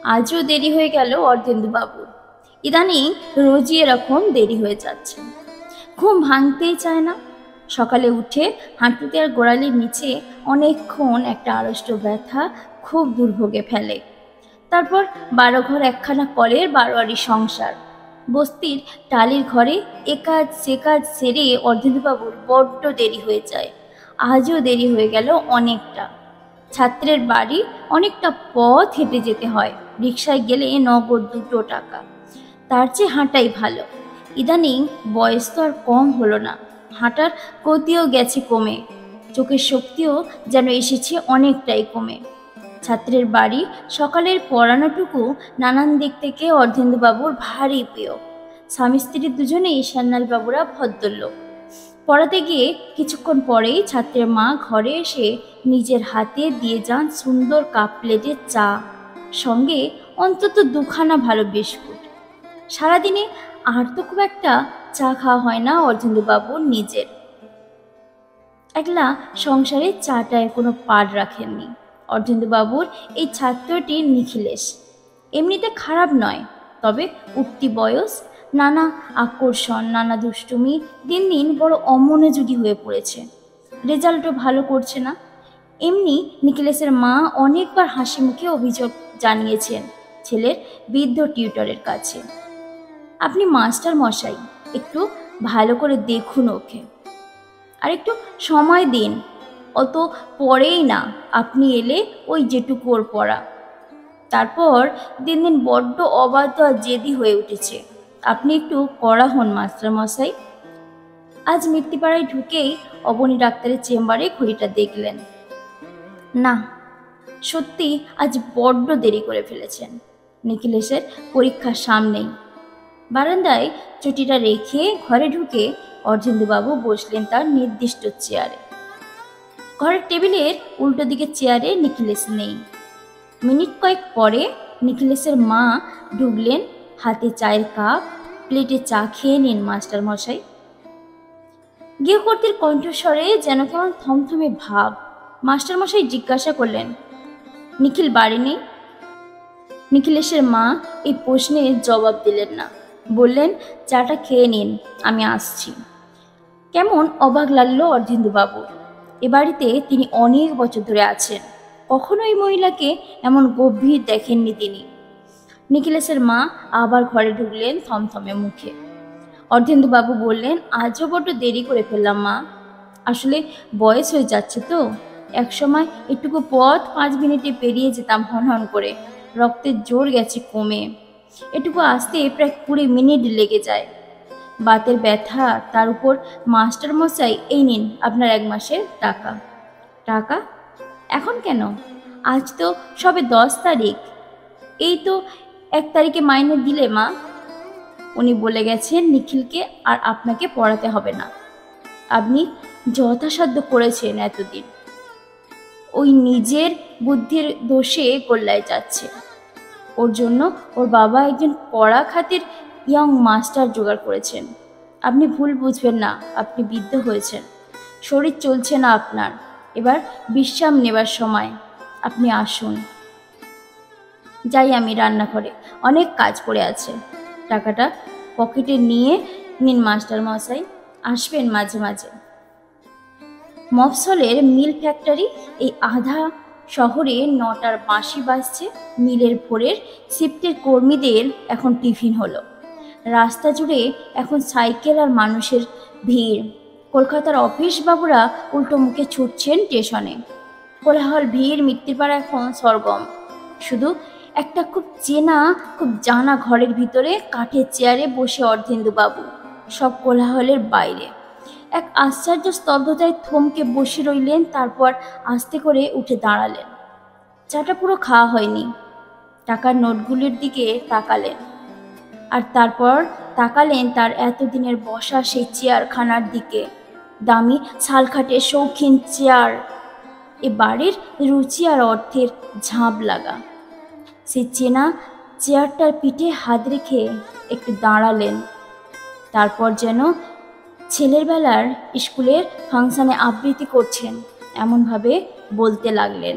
আজও দেরি হয়ে গেল অর্ধেন্দু বাবুর। ইদানিং রোজই এরকম দেরি হয়ে যাচ্ছে, ঘুম ভাঙতেই চায় না। সকালে উঠে হাঁটুতে আর গোড়ালির নিচে অনেকক্ষণ একটা আড়ষ্ট ব্যথা খুব দুর্ভোগে ফেলে। তারপর 12 ঘর একখানা কলের 12 সংসার। বস্তির টালির ঘরে একাজ সে কাজ সেরে অর্ধেন্দুবাবুর বড্ড দেরি হয়ে যায়। আজও দেরি হয়ে গেল অনেকটা। ছাত্রের বাড়ি অনেকটা পথ হেঁটে যেতে হয়, রিকশায় গেলে নগদ 2 টাকা। তার চেয়ে হাঁটাই ভালো। ইদানিং বয়স তো আর কম হলো না, হাঁটার গতিও গেছে কমে, চোখের শক্তিও যেন এসেছে অনেকটাই কমে। ছাত্রের বাড়ি সকালের পড়ানোটুকু নানান দিক থেকে অর্ধেন্দুবাবুর ভারী প্রিয়। স্বামী স্ত্রী দুজনেই সান্যালবাবুরা ভদ্রলোক। পড়াতে গিয়ে কিছুক্ষণ পরেই ছাত্রের মা ঘরে এসে নিজের হাতে দিয়ে যান সুন্দর কাপ প্লেটের চা, সঙ্গে অন্তত 2খানা ভালো বিস্কুট। সারাদিনে আর তো খুব একটা চা খাওয়া হয় না অর্ধেন্দুবাবুর নিজের। একলা সংসারে চাটায় কোনো পাড় রাখেননি অর্ধেন্দুবাবুর এই ছাত্রটি নিখিলেশ। এমনিতে খারাপ নয়, তবে উঠতি বয়স, নানা আকর্ষণ, নানা দুষ্টুমি, দিন দিন বড় অমনোযোগী হয়ে পড়েছে। রেজাল্টও ভালো করছে না। এমনি নিখিলেশের মা অনেকবার হাসি মুখে অভিযোগ জানিয়েছেন ছেলের বৃদ্ধ টিউটরের কাছে। আপনি মাস্টার মশাই, একটু ভালো করে দেখুন ওকে, আর একটু সময় দিন, অত পড়েই না, আপনি এলে ওই যেটুকু ওর পড়া। তারপর দিন দিন বড্ড অবাধ্য আর জেদি হয়ে উঠেছে, আপনি একটু কড়া হন মাস্টার মশাই। আজ মৃত্যুপাড়ায় ঢুকেই অবনী ডাক্তারের চেম্বারে ঘড়িটা দেখলেন। না, সত্যি আজ বড্ড দেরি করে ফেলেছেন। নিখিলেশের পরীক্ষার সামনেই। বারান্দায় চটিটা রেখে ঘরে ঢুকে অর্ধেন্দুবাবু বসলেন তার নির্দিষ্ট চেয়ারে। ঘরের টেবিলের উল্টো দিকে চেয়ারে নিখিলেশ নেই। মিনিট কয়েক পরে নিখিলেশের মা ঢুকলেন, হাতে চায়ের কাপ, প্লেটে চা খেয়ে নিন মাস্টার মশাই। গৃহকর্ত্রীর কণ্ঠস্বরে যেন কেমন থমথমে ভাব। মাস্টার মশাই জিজ্ঞাসা করলেন, নিখিল বাড়ি নেই? নিখিলেশের মা এই প্রশ্নের জবাব দিলেন না, বললেন, চাটা খেয়ে নিন, আমি আসছি। কেমন অবাক লাগলো অর্ধেন্দুবাবু। এ বাড়িতে তিনি অনেক বছর ধরে আছেন, কখনো এই মহিলাকে এমন গভীর দেখেননি তিনি। নিখিলেশের মা আবার ঘরে ঢুকলেন থমথমে মুখে। অর্ধেন্দুবাবু বললেন, আজও বড্ড দেরি করে ফেললাম মা, আসলে বয়স হয়ে যাচ্ছে তো। একসময় একটুকু পথ 5 মিনিটে পেরিয়ে যেতাম হন করে, রক্তের জোর গেছে কমে। এটুকু আসতে প্রায় 20 মিনিট লেগে যায়। বাতের ব্যথা, তার উপর মাস্টার মশাই, এই নিন আপনার 1 মাসের টাকা। টাকা? এখন কেন? আজ তো সবে 10 তারিখ, এই তো 1 তারিখে মাইনে দিলে মা। উনি বলে গেছেন নিখিলকে আর আপনাকে পড়াতে হবে না, আপনি যথাসাধ্য করেছেন এতদিন। ওই নিজের বুদ্ধির দোষে গোল্লায় যাচ্ছে। ওর জন্য ওর বাবা একজন পড়া খাতির ইয়ং মাস্টার জোগাড় করেছেন। আপনি ভুল বুঝবেন না, আপনি বৃদ্ধ হয়েছেন, শরীর চলছে না আপনার, এবার বিশ্রাম নেবার সময়। আপনি আসুন। যাই আমি রান্নাঘরে, অনেক কাজ পড়ে আছে। টাকাটা পকেটে নিয়ে নিন মাস্টার মশাই, আসবেন মাঝে মাঝে। মফসলের মিল ফ্যাক্টরি এই আধা শহরে 9টার বাঁশি বাজছে। মিলের ভোরের শিফটের কর্মীদের এখন টিফিন হলো। রাস্তা জুড়ে এখন সাইকেল আর মানুষের ভিড়। কলকাতার অফিস বাবুরা উল্টো মুখে ছুটছেন স্টেশনে। কোলাহল, ভিড়, মৃত্যুপাড়া এখন সরগম। শুধু একটা খুব চেনা, খুব জানা ঘরের ভিতরে কাঠের চেয়ারে বসে অর্ধেন্দুবাবু, সব কোলাহলের বাইরে। এক আশ্চর্য স্তব্ধতায় থমকে বসে রইলেন, তারপর আস্তে করে উঠে দাঁড়ালেন। চাটা পুরো খাওয়া হয়নি। টাকার নোটগুলির দিকে তাকালেন, আর তারপর তাকালেন তার এতদিনের বসা সেই চেয়ারখানার দিকে। দামি শালখাটের শৌখিন চেয়ার, এ বাড়ির রুচি আর অর্থের ঝাঁপ লাগা। সেই চেনা চেয়ারটার পিঠে হাত রেখে একটু দাঁড়ালেন। তারপর যেন ছেলের বেলার স্কুলের ফাংশনে আবৃত্তি করছেন এমনভাবে বলতে লাগলেন,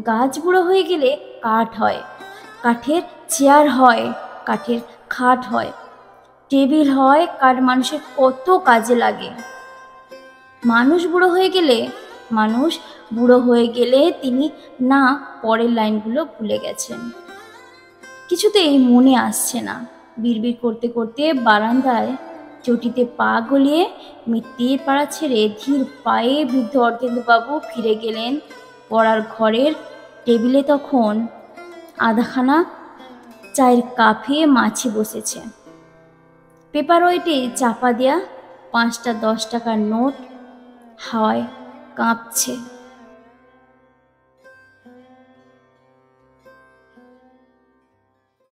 গাছ বুড়ো হয়ে গেলে কাঠ হয়, কাঠের চেয়ার হয়, কাঠের খাট হয়, টেবিল হয়, কাঠ মানুষের কত কাজে লাগে। মানুষ বুড়ো হয়ে গেলে তিনি না পরের লাইনগুলো ভুলে গেছেন। কিছুতেই মনে আসছে না। বিড়বিড় করতে করতে বারান্দায় চটিতে পা গলিয়ে মিত্তির পাড়া ছেড়ে ধীর পায়ে বৃদ্ধ অর্ধেন্দুবাবু ফিরে গেলেন পড়ার ঘরের টেবিলে। তখন আধাখানা চায়ের কাপে মাছি বসেছে। পেপার ওয়েটে চাপা দেয়া 5টা 10 টাকার নোট হাওয়ায় কাঁপছে।